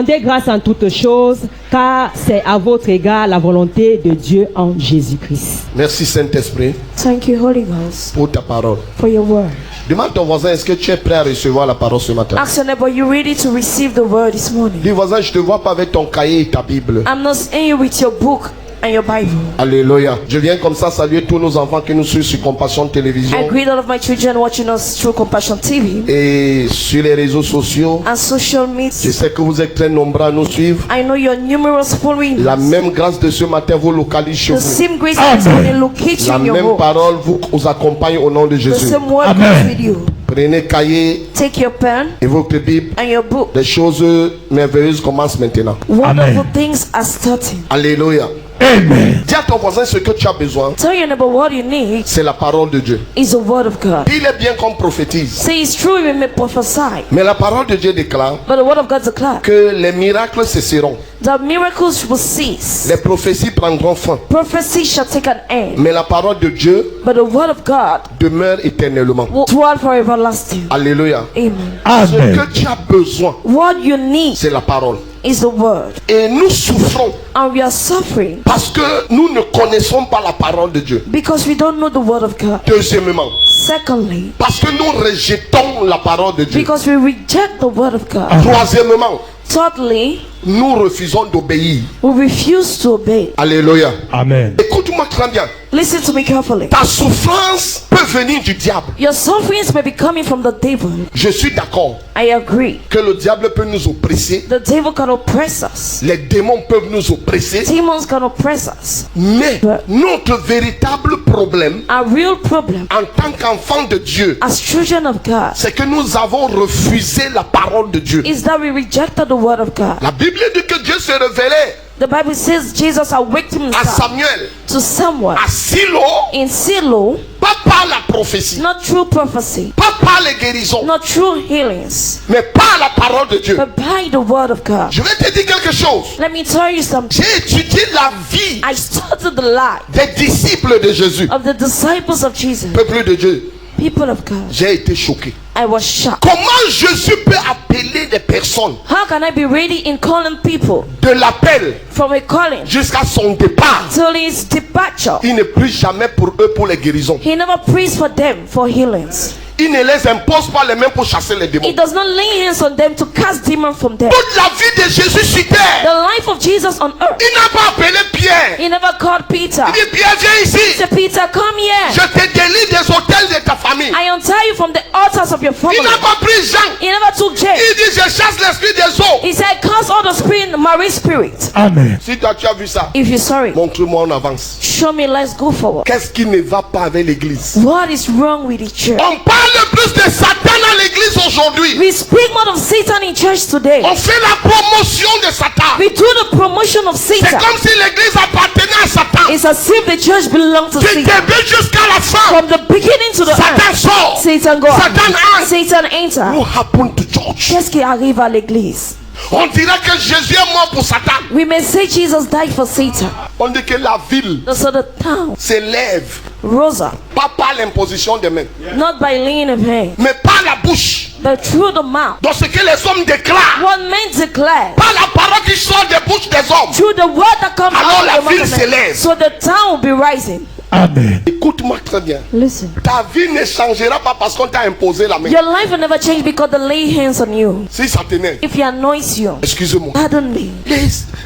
rendez grâce en toutes choses, car c'est à votre égard la volonté de Dieu en Jésus-Christ. Merci Saint-Esprit Thank you, Holy Ghost, pour ta parole. for your word. Demande ton voisin, est-ce que tu es prêt à recevoir la parole ce matin? Ask your neighbor, you ready to receive the word this morning? Dis voisin, je te vois pas avec ton cahier et ta Bible. I'm not seeing you with your book and your Bible. Alléluia. Je viens comme ça saluer tous nos enfants qui nous suivent sur Compassion Télévision I greet all of my children watching us through Compassion TV et sur les réseaux sociaux. and social Je media. sais que vous êtes très nombreux à nous suivre. I know you're numerous following La us. même grâce de ce matin vous localise chez The vous. same grace that is going to locate you La in your même home. parole vous accompagne au nom de The Jésus. same word Amen. goes with you. Prenez cahier Take your pen et votre Bible. and your book. Les choses merveilleuses commencent maintenant. Wonderful things are starting. Alléluia. Amen. Dis à ton voisin ce que tu as besoin. Tell your neighbor what you need C'est la parole de Dieu. is the word of God. Il est bien qu'on prophétise. Say it's true, we may prophesy, Mais la parole de Dieu déclare but the word of God declares que les miracles cesseront. that miracles will cease. Les prophéties prendront fin. Prophecy shall take an end, Mais la parole de Dieu but the word of God demeure éternellement. will dwell for everlasting. Alléluia. Amen. Ce Amen. que tu as besoin, What you need c'est la parole. is the word, Et nous souffrons and we are suffering parce que nous ne connaissons pas la parole de Dieu. because we don't know the word of God. Deuxièmement, Secondly, parce que nous rejetons la parole de Dieu. because we reject the word of God. Troisièmement, Thirdly, nous refusons d'obéir. we refuse to obey. Alléluia. Amen. Écoute-moi très bien. Listen to me carefully. Ta souffrance peut venir du diable. Your sufferings may be coming from the devil. Je suis d'accord I agree. que le diable peut nous oppresser. The devil can oppress us. Les démons peuvent nous oppresser. Demons can oppress us. Mais notre véritable problème Our real problem en tant qu'enfant de Dieu, as children of God c'est que nous avons refusé la parole de Dieu. is that we rejected the word of God. La Bible dit que Dieu se révélait The Bible says Jesus awakened à himself Samuel, to someone à Silo, in Silo, pas par la prophétie, not through prophecy, pas par les guérisons, not through healings, mais par la parole de Dieu. but by the word of God. Je vais te dire quelque chose. Let me tell you something. J'ai étudié la vie I studied the life des disciples de Jésus. of the disciples of Jesus, Peuple de Dieu, people of God. j'ai été choqué. I was shocked. Comment Jésus peut appeler des personnes How can I be ready in calling people de l'appel from a calling jusqu'à son départ? till his departure? Il ne prie jamais pour eux pour les guérisons. He never prays for them for healings. Il ne les impose pas les mains pour chasser les démons. He does not lay hands on them to cast demons from them. Toute la vie de Jésus sur terre, The life of Jesus on earth. il n'a pas appelé Pierre. He never called Peter. Il dit Pierre, viens He ici. said, Peter, come Je here. te délie des hôtels de ta famille. I untie you from the altars of your Il family. n'a pas pris Jean. He never took James. Il dit je chasse l'esprit des eaux. He said, cast all the spirit, the marine spirit. Amen. Si toi tu as vu ça, If you're sorry, montre-moi en avance. show me, let's go forward. Qu'est-ce qui ne va pas avec l'église? What is wrong with the church? On parle plus de Satan à l'église aujourd'hui. We speak more of Satan in church today. On fait la promotion de Satan. We do the promotion of C'est Satan. comme si l'église appartenait à Satan. It's as if the church belongs to Du Satan. début jusqu'à la fin, From the beginning to the Satan end, sort. Satan goes. Satan entre. Satan enter. What happened to church? Qu'est-ce qui arrive à l'église? On dirait que Jésus est mort pour Satan. We may say Jesus died for Satan. On dit que la ville So the town s'élève, rose up, pas par l'imposition des mains, not by laying of hands, mais par la bouche. but through the mouth. Dans ce que les hommes déclarent, What men declare, par la parole qui sort des bouches des hommes. through the word that comes Alors out la of the ville mouth of men. s'élève. So the town will be rising. Amen. Écoute-moi très bien. Listen. Ta vie ne changera pas parce qu'on t'a imposé la main. Your life will never change because they lay hands on you. Si ça t'énerve, If he anoints you, excusez-moi. pardon me.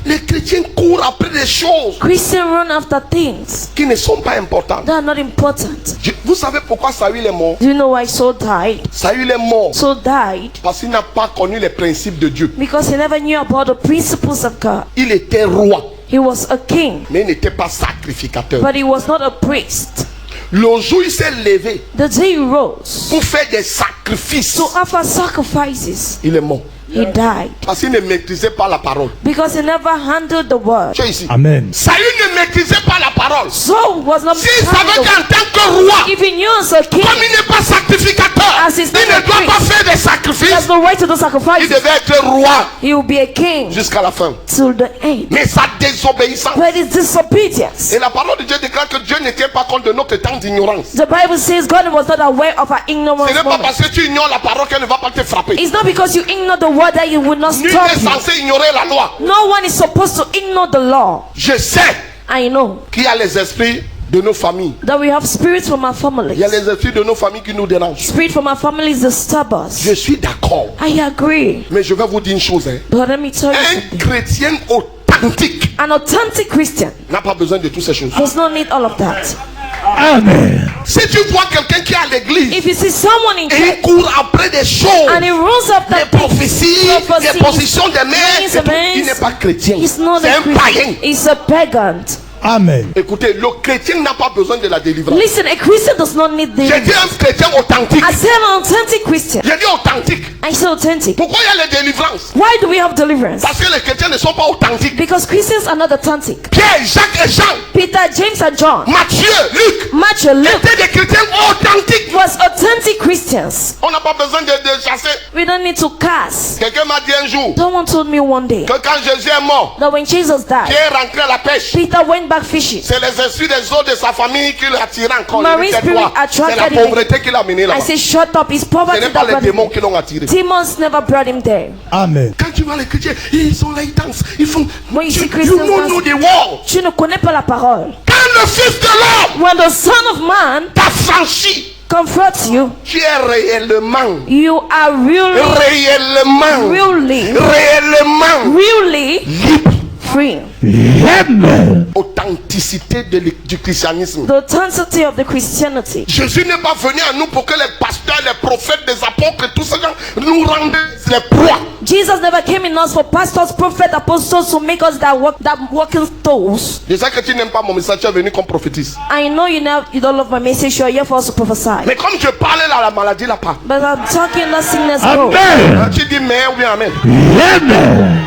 Les chrétiens courent après des choses Christians run after things qui ne sont pas importantes. that are not important. Vous savez pourquoi Saül est mort? Do you know why Saul died? Saül est mort Saul died parce qu'il n'a pas connu les principes de Dieu. because he never knew about the principles of God. Il était roi, He was a king, mais il n'était pas sacrificateur. but he was not a priest. Le jour où il s'est levé The day he rose pour faire des sacrifices, to offer sacrifices, il est mort. he died Parce qu'il ne maîtrisait pas la parole. because he never handled the word. Tu es ici. Amen. Saül ne maîtrisait pas la parole. Saul was not S'il handling savait the qu'en word. tant que roi, If he knew as a king, comme il n'est pas sacrificateur, As he's il not ne a doit priest, pas faire des he has sacrifices. no right to do Il sacrifices. devait être roi He will be a king jusqu'à la fin. till the end. Mais sa désobéissance. But it's disobedience. Et la parole de Dieu déclare que Dieu ne tient pas compte de notre temps d'ignorance. The Bible says God was not aware of our ignorance. Ce n'est pas moment. parce que tu ignores la parole qu'elle ne va pas te frapper. It's not because you ignore the word whether you will not Nul stop n'est you. censé ignorer la loi. No one is supposed to ignore the law. Je sais I know qu'il y a les esprits de nos familles. that we have spirits from our Il y a families. les esprits de nos familles qui nous dérangent. Spirit from our families disturb us. Je suis d'accord. I agree. Mais je vais vous dire une chose. Hein. But let me tell you Un something. chrétien authentique An authentic Christian n'a pas besoin de toutes ces choses. does not need all of that. Amen. Si tu vois quelqu'un qui est à l'église If you see someone in et church il court après des choses, and he runs up des that prophéties, prophecies, des positions des mains, names et and tout, il names, n'est pas chrétien. he's not C'est a un païen. Christian. He's a pagan. Amen. Écoutez, le chrétien n'a pas besoin de la délivrance. Listen, a Christian does not need J'ai dit the. un chrétien authentique. I said an authentic Christian. J'ai dit authentique. I said authentic. Pourquoi il y a les délivrances? Why do we have deliverance? Parce que les chrétiens ne sont pas authentiques. Because Christians are not authentic. Pierre, Jacques et Jean, Peter, James, and John, Matthieu, Luc Matthew, Luke étaient des chrétiens authentiques. was authentic Christians. On n'a pas besoin de chasser. We don't need to cast. Quelqu'un m'a dit un jour Someone told me one day que quand Jésus est mort, that when Jesus died, Pierre est rentré à la pêche. Peter went back fishing. C'est les esprits des autres de sa famille qui l'attirent encore. Marine Il dit, spirit tais-toi. C'est la attracted him. pauvreté qui l'a amené là-bas. I say, shut up. It's Ce poverty n'est that pas les brought him. démons qui l'ont attiré. Demons never brought him there. Amen. Quand tu vois les chrétiens, ils sont là, ils dansent, ils font. When you see You Christians don't know dancing, the word. tu ne connais pas la parole. Quand le Fils de l'homme When the Son of Man t'a franchi, comforts you, tu es réellement, you are really, really libre. free. Amen. Authenticité du christianisme. The authenticity of the Christianity. Jésus n'est pas venu à nous pour que les pasteurs, les prophètes, les apôtres, tous ces gens nous rendent les proies. Jesus never came in us for pastors, prophets, apostles to make us that walking toes. Je sais que tu n'aimes pas mon message, tu es venu comme prophétise. I know you don't love my message. You're here for us to prophesy. Mais comme je parlais là, la maladie là pas. But I'm talking that sickness go. Amen. Tu dis mais ou bien amen. Amen.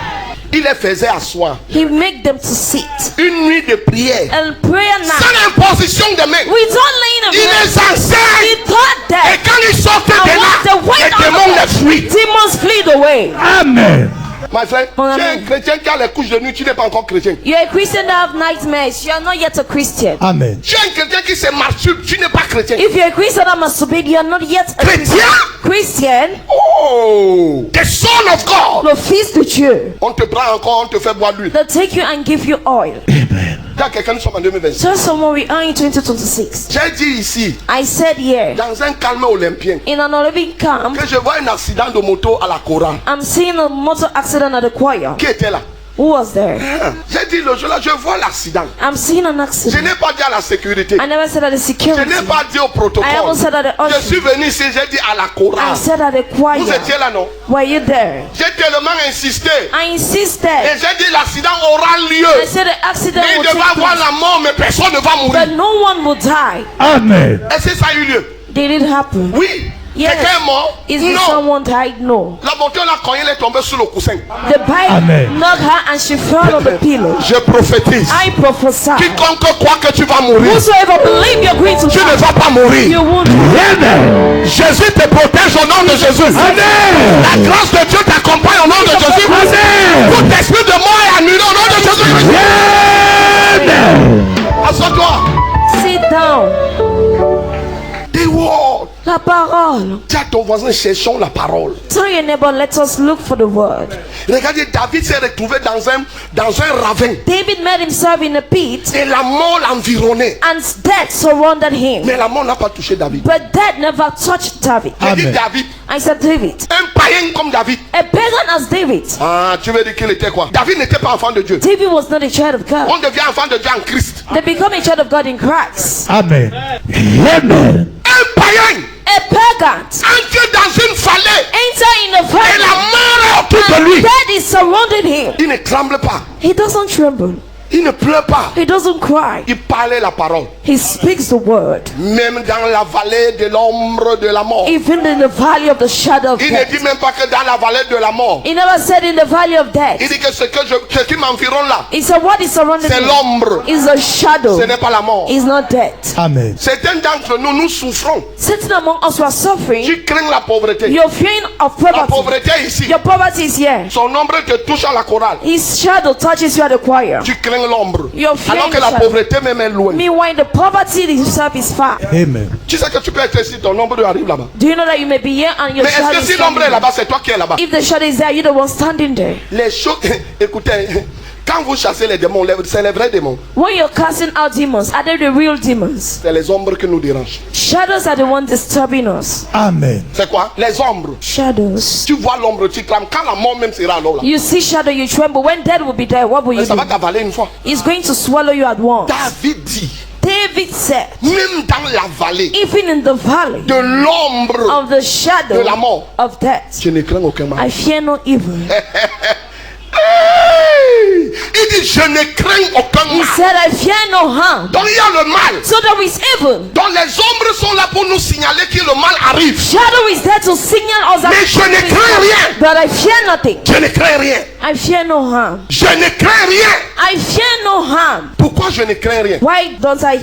Il les faisait asseoir. He make them to sit Une nuit de prière. and prayer Sans now. imposition de main. We don't lay Il in a les enseigne. He taught Et that. quand ils sortent de And là, once they went les démons out les of fuient. demons flee away. Amen. My friend, Mon tu es ami. un chrétien qui a les couches de nuit, tu n'es pas encore chrétien. You're a Christian that have nightmares. You are not yet a Christian. Amen. Tu es un chrétien qui se masturbe, tu n'es pas chrétien. If you're a Christian that masturbate, you are not yet a Chrétien? Christian. Oh, the Son of God. Le Fils de Dieu. On te prend encore, on te fait boire l'huile. They'll take you and give you oil. Amen. Il y a quelqu'un, nous sommes en 2026. Tell someone we are in 2026. J'ai dit ici, I said here, dans un calme olympien, in an Olympic camp, que je vois un accident de moto à la Cora. I'm seeing a motor accident at the choir. Qui était là? Who was there? J'ai dit le jour là, je vois l'accident. I'm seeing an Je accident. n'ai pas dit à la sécurité. I never said at the Je security. n'ai pas dit au I protocole. haven't said at the Je usher. suis venu ici, j'ai dit à la I Cora. said at the Vous choir. étiez là, non? Were you there? J'ai tellement insisté. I Et insisted. j'ai dit l'accident aura I lieu. said the accident Mais il will devait take avoir place, la mort, mais personne ne va but mourir. no one will die. Amen. Est-ce que ça a eu lieu? Did it happen? Oui. Yes. Quelqu'un est mort? Is it Non. someone died? No. La moto là, quand elle est tombée sur le coussin. The bike Amen. knocked her and she fell on the pillow. Je prophétise. I prophesy. Quiconque croit que tu vas mourir, Whosoever believe you're going to tu ne die, vas pas mourir. you won't. Amen. Jésus te protège au nom de Jésus. Amen. La grâce de Dieu t'accompagne au nom de Jésus. Amen. Tout esprit de mort est annulé au nom de Jésus. Amen. Assois-toi. Sit down. The word. La parole. Dis à ton voisin, cherchons la parole. Tell your neighbor, let us look for the word. Regardez, David s'est retrouvé dans un ravin. David met himself in a pit Et la mort l'environnait. and death surrounded him. Mais la mort n'a pas touché David. But death never touched David. J'ai dit Amen. David, I said, David, un païen comme David. a pagan as David. Ah, tu veux dire qu'il était quoi? David n'était pas enfant de Dieu. David was not a child of God. On devient enfant de Dieu en Christ. They become a child of God in Christ. Amen. Amen. Un païen A pagan entré dans une vallée enter in the et la valley mort est autour de lui. and death is surrounded him. Il ne tremble pas. He doesn't tremble. Il ne pleure pas. He doesn't cry. Il parlait la parole. He speaks the word. Même dans la vallée de l'ombre de la mort. Even in the valley of the shadow of Il ne death. dit même pas que dans la vallée de la mort. He never said in the valley of Il death. dit que ce qui m'environne là, He said what is surrounding c'est him l'ombre. is a shadow. Ce n'est pas la mort. Is not death. Amen. Certains d'entre nous, nous souffrons. Certain among us who are suffering, Tu crains la pauvreté. you're fearing of La poverty. pauvreté est ici. Your poverty is here. Son ombre te touche à la chorale. His shadow touches you at the choir. Tu crains crains l'ombre. You're fearing Alors que the la shadow. pauvreté même est loin. Meanwhile, the poverty itself is far. Amen. Tu sais que tu peux être ici, ton ombre arrive là-bas. Do you know that you may be here and your Mais est-ce shadow que is si l'ombre standing est there? là-bas, c'est toi qui es là-bas? If the shadow is there, you're the one standing there. Les choses, écoutez, quand vous chassez les démons, c'est les vrais démons. When you're casting out demons, are they the real demons? C'est les ombres qui nous dérangent. Shadows are the ones disturbing us. Amen. C'est quoi? Les ombres. Shadows. Tu vois l'ombre, tu clames. Quand la mort même sera alors là, You see shadow, you tremble. When death will be there, what will you ça va do? t'avaler une fois. It's going to swallow you at once. David dit, David said, même dans la vallée even in the valley de l'ombre, of the shadow de la mort, of death, je ne crains aucun mal. I fear no evil. Hey! Il dit, je ne crains aucun He mal. said, I fear no harm. Donc il y a le mal. So there is evil. Donc les ombres sont là pour nous signaler que le mal arrive. Shadow is there to signal us that Mais je ne crains rien. but I fear nothing. Je ne crains rien. I fear no harm. Je ne crains rien. I fear no harm. Pourquoi je ne crains rien? Why don't I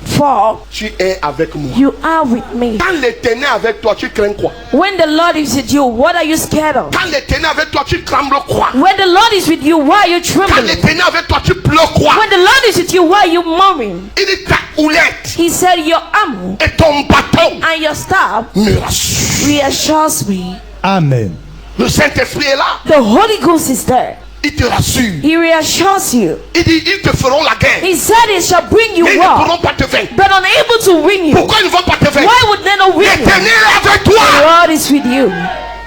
fall? Tu es avec moi. You are with me. Quand l'Éternel est avec toi, tu crains quoi? When the Lord is with you, what are you scared of? Quand l'Éternel est avec toi, tu trembles quoi? When the Lord is with you, why are you Quand trembling? l'Éternel est avec toi, tu pleures quoi? When the Lord is with you, why are you murmuring? Il dit ta houlette He said, your arm et ton bâton and your staff me rassurent. reassures me. Amen. Le Saint-Esprit est là. The Holy Ghost is there. Il te rassure. He reassures you. Il dit ils te feront la guerre. He said it shall bring you Mais ils ne war, pourront pas te vaincre. but unable to win you. Pourquoi ils ne vont pas te vaincre? Why would they not win you? L'Éternel est avec toi. The Lord is with you.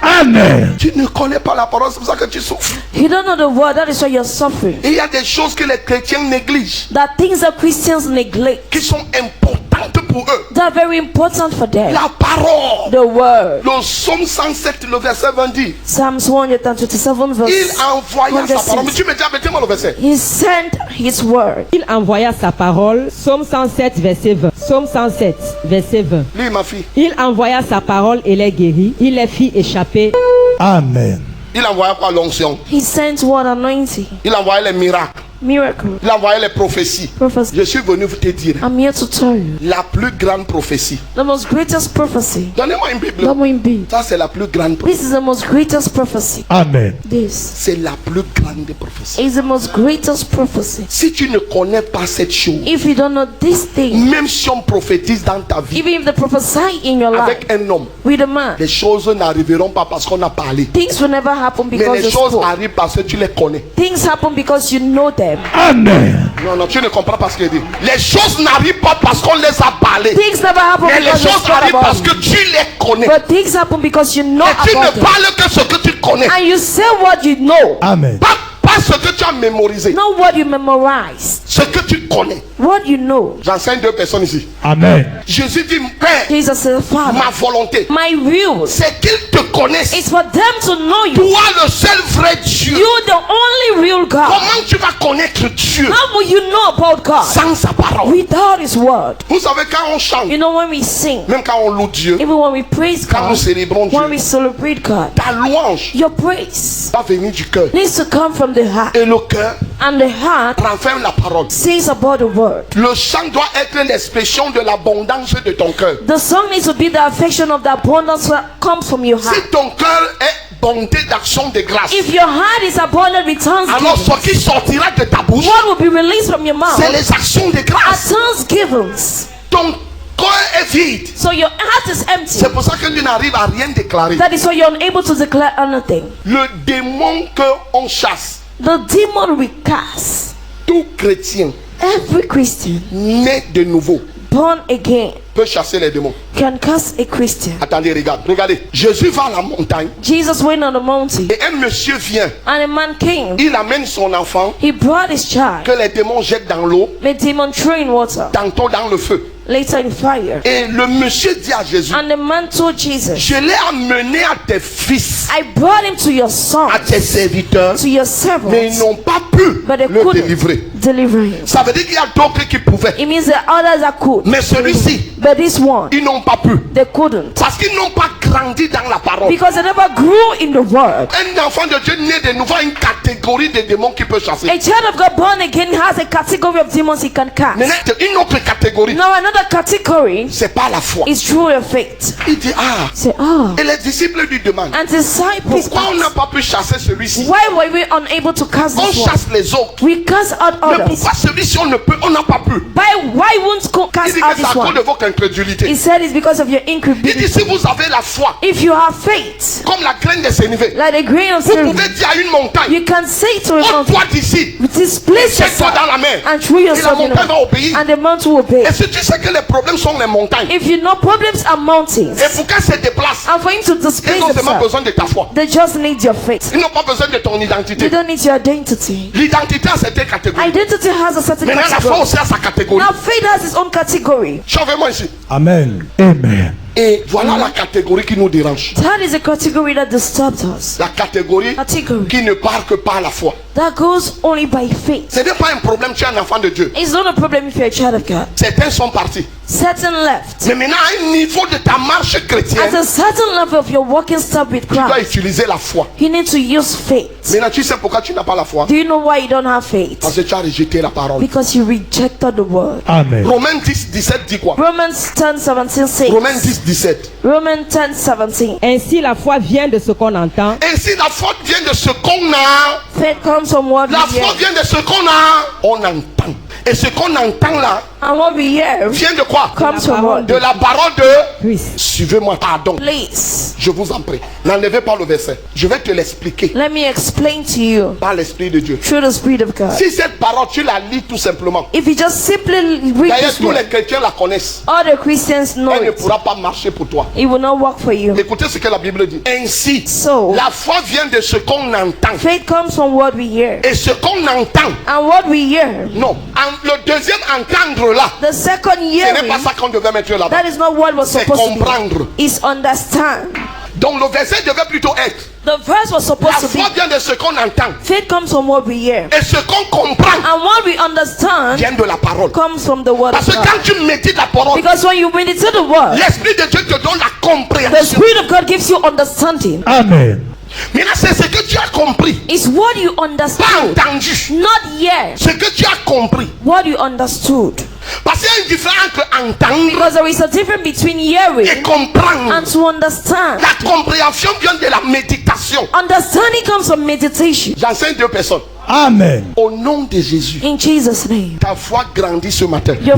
Amen. Tu ne connais pas la parole, c'est pour ça que tu souffres. You don't know the word, that is why you're suffering. Et il y a des choses que les chrétiens négligent, That things that Christians neglect, qui sont importantes pour eux. that are very important for them. La parole. The word. Le psaume 107, le verset 20 dit, Psalms 127 verse. il envoya sa parole. Mais 106. tu me dis, mettez-moi le verset. He sent his word. Il envoya sa parole. Psaume 107, verset 20. Psaume 107, verset 20. Lis ma fille. Il envoya sa parole et les guérit. Il les fit échapper. Amen. Il envoya quoi? L'onction. He sent what anointing, Il envoyait les miracles. miracle, Il envoyait les prophéties. prophecy. Je suis venu vous te dire, I'm here to tell you la plus grande prophétie. the most greatest prophecy. Donnez-moi une Bible. That will be. Ça, c'est la plus grande prophétie. This is the most greatest prophecy. Amen. This C'est la plus grande prophétie. is the most greatest prophecy. Si tu ne connais pas cette chose, If you don't know this thing, même si on prophétise dans ta vie even if they prophesy in your life avec un homme, with a man, les choses n'arriveront pas parce qu'on a parlé. things will never happen Mais because les they choses spoke. arrivent parce que tu les connais. Things happen because you know them. Amen. Non, non, tu ne comprends pas ce qu'il dit. Les choses n'arrivent pas parce qu'on les a parlé. Things never happen Mais les because they choses spoke arrivent about parce que them. tu les connais. But things happen because you know Et tu about ne them. parles que ce que tu connais. And you say what you know, Amen. Pas ce que tu as mémorisé. not what you memorize. Ce que tu connais. What you know. J'enseigne deux personnes ici. Amen. Jésus dit, Père, Jesus said, Father, ma volonté, my will c'est qu'ils te connaissent. is for them to know you. Toi, le seul vrai Dieu. You the only real God. Comment tu vas connaître Dieu How will you know about God sans sa parole? without His word? Vous savez, quand on chante, You know, when we sing, même quand on loue Dieu, even when we praise quand nous God, célébrons when we Dieu, celebrate God, ta louange your praise va venir du cœur. needs to come from the heart. Et le cœur And the heart renferme la parole. says about the word. Le chant doit être l'expression de l'abondance de ton cœur. The song needs to be the affection of the abundance that comes from your Si heart. ton cœur est bonté d'action de grâce, If your heart is abundant with alors thanksgiving, ce qui sortira de ta bouche, what will be released from your mouth c'est les actions de are grâce. thanksgivings. Ton cœur est vide. So your heart is empty. C'est pour ça que tu n'arrives à rien déclarer. That is why you're unable to declare anything. Le démon qu'on chasse, The demon we cast, tout chrétien every Christian né de nouveau born again peut chasser les démons. can cast a Christian. Attendez, regardez. Jésus va à la montagne Jesus went on the mountain et un monsieur vient. and a man came. Il amène son enfant He brought his child. que les démons jettent dans l'eau, The demon threw in water, tantôt dans le feu. later in fire. Et le monsieur dit à Jésus, And the man told Jesus, je l'ai amené à tes fils, I brought him to your son, à tes serviteurs, to your mais ils servants, n'ont pas pu but they le couldn't délivrer. deliver him. Ça veut dire qu'il y a d'autres qui pouvaient, It means that others that could, mais celui-ci, but this one, ils n'ont pas pu. they couldn't. Parce qu'ils n'ont pas grandi dans la parole. Because they never grew in the word. Un enfant de Dieu né de nouveau a une catégorie de démons qu'il peut chasser. A child of God born again has a category of demons he can cast. Maintenant, une autre catégorie, Now another category c'est pas la foi. is through your faith. Il dit, ah, Say, et les disciples lui demandent, and disciples pourquoi on n'a asked, pas pu chasser celui-ci? why were we unable to cast On this one? chasse les autres. We cast out Mais others. pourquoi celui-ci on ne peut, on n'a pas pu? Why won't Il cast dit out que c'est à this cause one? de votre incrédulité. He said it's because of your Il dit, incredulity. si vous avez la foi, If you have faith, comme la graine de sénévé, like a grain of vous sand, pouvez dire à une montagne, you can say to a mountain, ôte-toi d'ici, displace jette-toi yourself dans la mer. and throw Et la yourself in montagne va the obéir. and the mountain will obey. Et si tu sais que les problèmes sont les montagnes, If you know problems are mountains, et pour qu'elles se déplacent, and for him to ils displace ont seulement themselves, besoin de ta foi. they just need your faith. Ils n'ont pas besoin de ton They identité. don't need your identity. L'identité a cette catégorie. Identity has a certain Maintenant, la foi category. aussi a sa catégorie. Now faith has its own category. Suivez-moi ici. Amen. Amen. Et voilà la catégorie qui nous dérange. That is a category that disturbs us. La catégorie Category qui ne part que par la foi. that goes only by faith. Ce n'est pas un problème, tu es un enfant de Dieu. It's not a problem if you're a child of God. Certains sont partis. Certain left. Mais maintenant, à un niveau de ta marche At chrétienne, a certain level of your walking step with tu dois Christ, utiliser la foi. you need to use faith. Maintenant, tu sais pourquoi tu n'as pas la foi? Do you know why you don't have faith? Parce que tu as rejeté la parole. Because you rejected the word. Amen. Romains 10, 17 dit quoi? Romans 10:17 says. Romains 10, 17. Romans 10:17. Ainsi, la foi vient de ce qu'on entend. Ainsi, la foi vient de ce qu'on a. Faith comes from what we La foi hear. vient de ce qu'on a. On entend. Et ce qu'on entend là And what we hear vient de quoi? comes from what? De la parole de Christ. Suivez-moi, pardon. Please, Je vous en prie. N'enlevez pas le verset. Je vais te l'expliquer let me explain to you par l'Esprit de Dieu. through the Spirit of God. Si cette parole, tu la lis tout simplement. If you just simply read D'ailleurs, this tous les word, chrétiens la connaissent. all the Christians know Elle ne it. pourra pas marcher pour toi. It will not work for you. Écoutez ce que la Bible dit. Ainsi, So, la foi vient de ce qu'on entend. faith comes from what we hear. Et ce qu'on entend, And what we hear, non. Le deuxième entendre là, the second ce n'est hearing, pas ça qu'on devait mettre là-bas. that is not what was C'est supposed to comprendre. be. Is understand. Donc le verset devait plutôt être: The verse was la supposed to foi be, vient de ce qu'on entend. faith comes from what we hear. Et ce qu'on comprend And what we understand vient de la parole. comes from the word Parce of que God. quand tu médites la parole, Because when you meditate the word, l'Esprit de Dieu te donne la the compréhension. Spirit of God gives you understanding. Amen. Maintenant, c'est ce que tu as compris. It's what you Pas understand, entendu. not yet. Ce que tu as compris. What you understood. Parce qu'il y a une différence entre entendre Because there is a difference between et hearing comprendre. and to understand. La compréhension vient de la méditation. Understanding comes from meditation. J'enseigne deux personnes. Amen. Au nom de Jésus, In Jesus' name. ta foi grandit ce matin. Your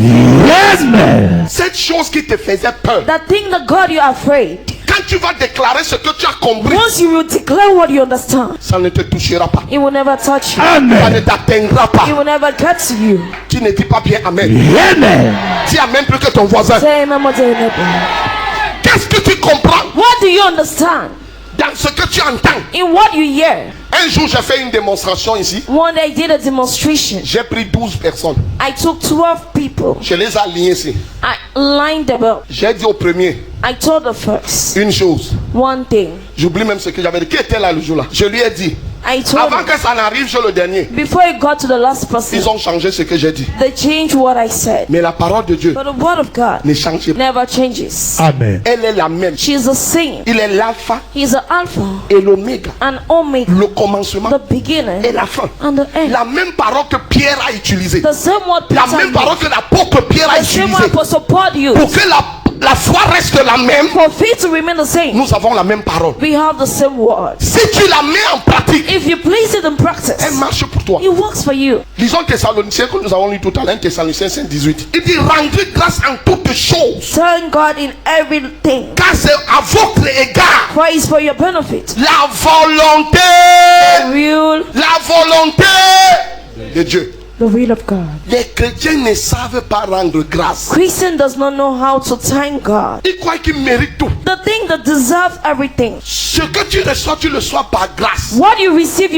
Amen. Cette chose qui te faisait peur, that thing that God you are afraid. quand tu vas déclarer ce que tu as compris, Once you will declare what you understand, ça ne te touchera pas. it will never touch you. Ça ne Amen. t'atteindra pas. It will never get to you. Tu ne dis pas bien Amen. Amen. Dis Amen plus que ton voisin. Say amen more than your neighbor. Qu'est-ce que tu comprends What do you understand dans ce que tu entends? in what you hear? Un jour, j'ai fait une démonstration ici. One day I did a demonstration. J'ai pris 12 personnes. I took 12 people. Je les ai alignés ici. I lined them up. J'ai dit au premier I told the first une chose. one thing. J'oublie même ce que j'avais dit. Qui était là le jour-là? Je lui ai dit, I told avant him, que ça n'arrive sur le dernier, before it got to the last person, ils ont changé ce que j'ai dit. they changed what I said. Mais la parole de Dieu But the word of God ne change pas. never changes. Amen. Elle est la même. She's the same. Il est l'alpha He's the Alpha et l'oméga. and Omega, Le commencement the beginning et la fin. and the end. La même parole que Pierre a utilisée. The same word La Peter même parole used. que l'apôtre Pierre a The same utilisée. word Apostle Paul used. Pour que la foi reste la même, For faith to remain the same, nous avons la même parole. we have the same word. Si tu la mets en pratique, If you place it in elle practice, marche pour toi. it works for you. Lisons Thessaloniciens que nous avons lu tout à l'heure, Thessaloniciens 5, 18. Il dit rendez grâce en toutes choses, Thank God in everything, car c'est à votre égard for it's for your benefit. la volonté, The de Dieu. will of God. Les chrétiens ne savent pas rendre grâce. Christian does not know how to thank God. Ils croient qu'ils méritent tout. The thing that deserves everything. Ce que tu le reçois par grâce. What you receive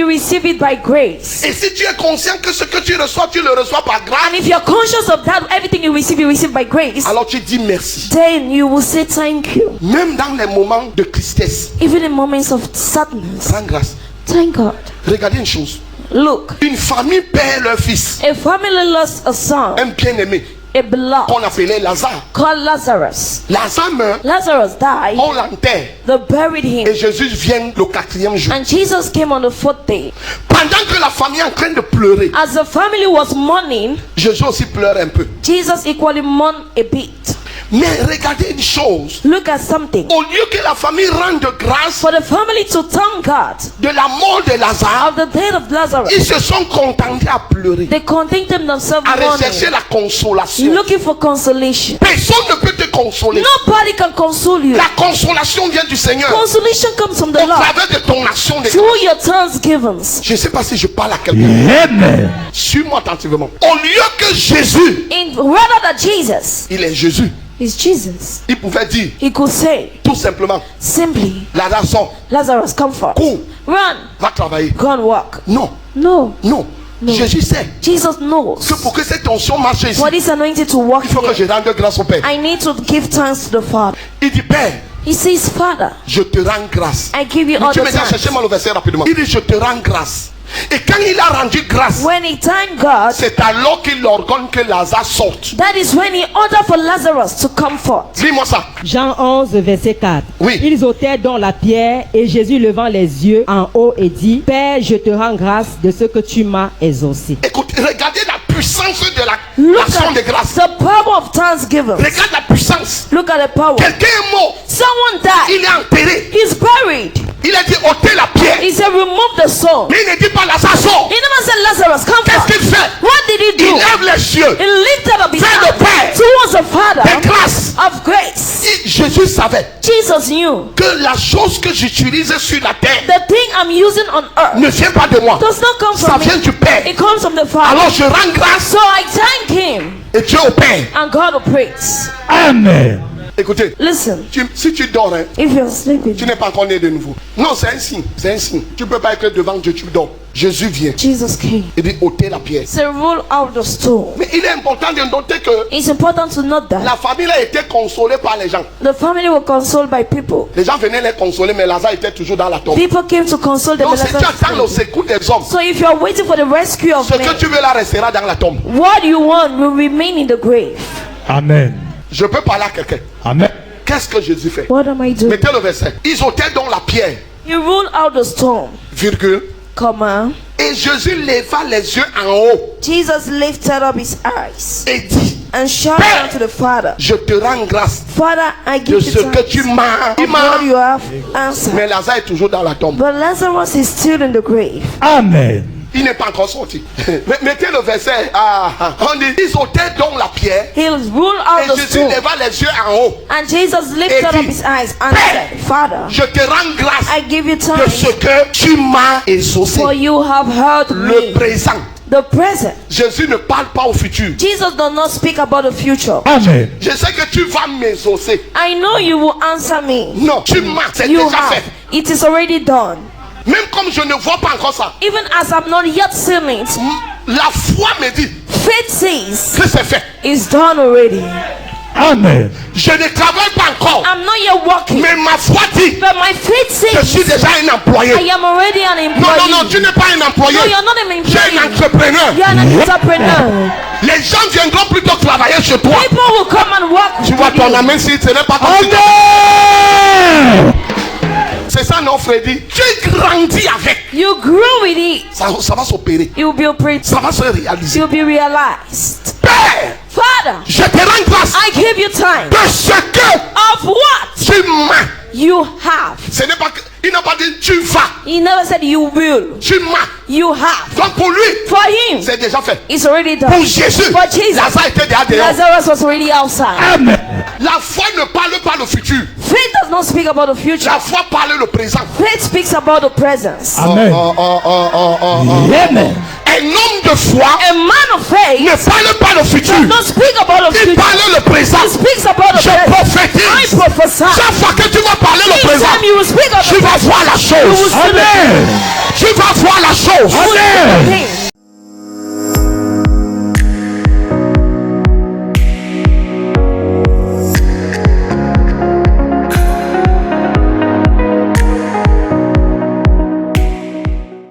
it by grace. Et si tu es conscient que ce que tu le reçois par And grâce, if you're conscious of that, everything you receive by grace, alors tu dis merci. then you will say thank you. Même dans les moments de tristesse, Even in moments of sadness, rends grâce. thank God. Regardez une chose. Look, Une famille perd leur fils, a family lost a son, un bien-aimé. a beloved qu'on appelait Lazare. called Lazarus. Lazare meurt, Lazarus died. on l'enterre. They buried him. Et Jésus vient le 4e jour. And Jesus came on the 4th day. Pendant que la famille est en train de pleurer, As the family was mourning, Jésus aussi pleure un peu. Jesus equally mourned a bit. Mais regardez une chose. Look at something. Au lieu que la famille rende grâce For the family to thank God de la mort de Lazare, of the death of Lazarus, ils se sont contentés à pleurer, they contented themselves à rechercher mourning, la consolation. looking for consolation. Personne ne peut te consoler. Nobody can console you. La consolation vient du Seigneur Consolation comes from the au Lord travers de ton action de grâce. through your thanksgivings. Je ne sais pas si je parle à quelqu'un. Amen. Suis-moi attentivement. Au lieu que Jésus, Rather than Jesus il est Jésus, is Jesus, il pouvait dire he could say tout simplement, simply, Lazare sort, Lazarus, come forth. cours, Run, va travailler. go and walk. Non, No, non. Jésus sait Jesus knows. que pour que cette onction marche ici, For this anointing to walk il faut que here, je rende grâce au Père. I need to give thanks to the Father. Il dit, Père, He says, Father, je te rends grâce. I give you all Tu the me dis, thanks. cherchez-moi le verset rapidement. Il dit, je te rends grâce. Et quand il a rendu grâce, When he thanked God, c'est alors qu'il ordonne que Lazare sorte. that is when he ordered for Lazarus to come forth. Dis-moi ça. Jean 11, verset 4. Oui. Ils ôtèrent donc la pierre et Jésus levant les yeux en haut et dit, Père, je te rends grâce de ce que tu m'as exaucé. Écoute, regardez la puissance de Look l'action de at grâce. the power of thanksgiving. Regarde la puissance. Look at the power. Quelqu'un est mort. Someone died. Il est enterré. He's buried. Il a dit ôtez la pierre. He said, remove the stone. Mais il ne dit pas Lazare sort. He never said, Lazarus, come Qu'est-ce forth. qu'il fait? What did he Il do? lève les yeux. He lifted up his Vers le hand Père. towards the Father De grâce. of grace. Jésus savait Jesus knew que la chose que j'utilise sur la terre the thing I'm using on earth ne vient pas de moi. does not come Ça from vient me. du Père. It comes from the Father. Alors je rends grâce So I thank him et Dieu au Père. and God will praise. Amen. Écoutez, Listen, si tu dors, hein, if you're sleeping, tu n'es pas encore né de nouveau. Non, c'est un signe. C'est un signe. Tu ne peux pas être devant Dieu, tu dors. Jésus vient. Jesus came. Il dit ôtez la pierre. So roll out the stone. Mais il est important de noter que It's important to note that la famille a été consolée par les gens. the family were consoled by people. Les gens venaient les consoler, mais Lazare était toujours dans la tombe. People came to console them. Donc si tu attends le secours des hommes, So if you are waiting for the rescue of ce que men, tu veux là restera dans la tombe. what you want will remain in the grave. Amen. Je peux parler à quelqu'un. Amen. Qu'est-ce que Jésus fait? What am I doing? Mettez le verset. Ils ôtaient donc la pierre, He rolled out the stone, virgule. comma. Et Jésus leva les yeux en haut Jesus lifted up his eyes et dit, and shouted unto the Father, je te rends grâce Father, I de give ce you que tu thanks. m'as. God, you have answered. Mais Lazare est toujours dans la tombe. But Lazarus is still in the grave. Amen. Il n'est pas encore sorti. Mettez le verset. On dit, ils ôtaient donc la pierre. He rolled out Et the Jésus stone. leva les yeux en haut. And Jesus lifted dit, up his eyes and said, Father, Je te rends grâce I give you de thanks ce que tu m'as exaucé. for you have heard Le me. présent. The present. Jésus ne parle pas au futur. Jesus does not speak about the future. Amen. Je sais que tu vas m'exaucer. I know you will answer me. Non, tu m'as. C'est You déjà fait. have. It is already done. Même comme je ne vois pas encore ça, Even as I'm not yet seen it, la foi me dit faith says que c'est fait. it's done already. Amen. Je ne travaille pas encore, I'm not yet working, mais ma foi dit but my faith je suis says déjà un employé. I am already an Non, employee. non, non, tu n'es pas un employé. No, you're not an Tu es un employee. entrepreneur. You're an entrepreneur. Les gens viendront plutôt travailler chez toi. People will come and work Tu vois with ton you. ami si ce n'est pas comme si- Amen. C'est ça, non, Freddy. Tu grandis avec. You grew with it. Ça va s'opérer. It will be operated. Ça va se réaliser. It will be realized. Père, Father, je te rends grâce I give you time de ce que of what tu m'as. you have. Ce n'est pas que, il n'a pas dit tu vas. He never said you will. Tu m'as. You have. Donc pour lui, For him, c'est déjà fait. it's already done. Pour Jésus, For Jesus, Lazare était déjà dehors. Lazarus was already outside. Amen. La foi ne parle pas le futur. Faith does not speak about the future. La foi parle le présent. Faith speaks about the presence. Amen. Amen. Un homme de foi A man of faith ne parle pas le futur. does not speak about the Il future. parle le présent. He speaks about the Je present. I prophétise. prophesy. Chaque fois que tu vas parler le Each présent, time you will speak of tu the vas present, voir la you will chose. see the Amen. Tu vas voir la chose. Amen. thing.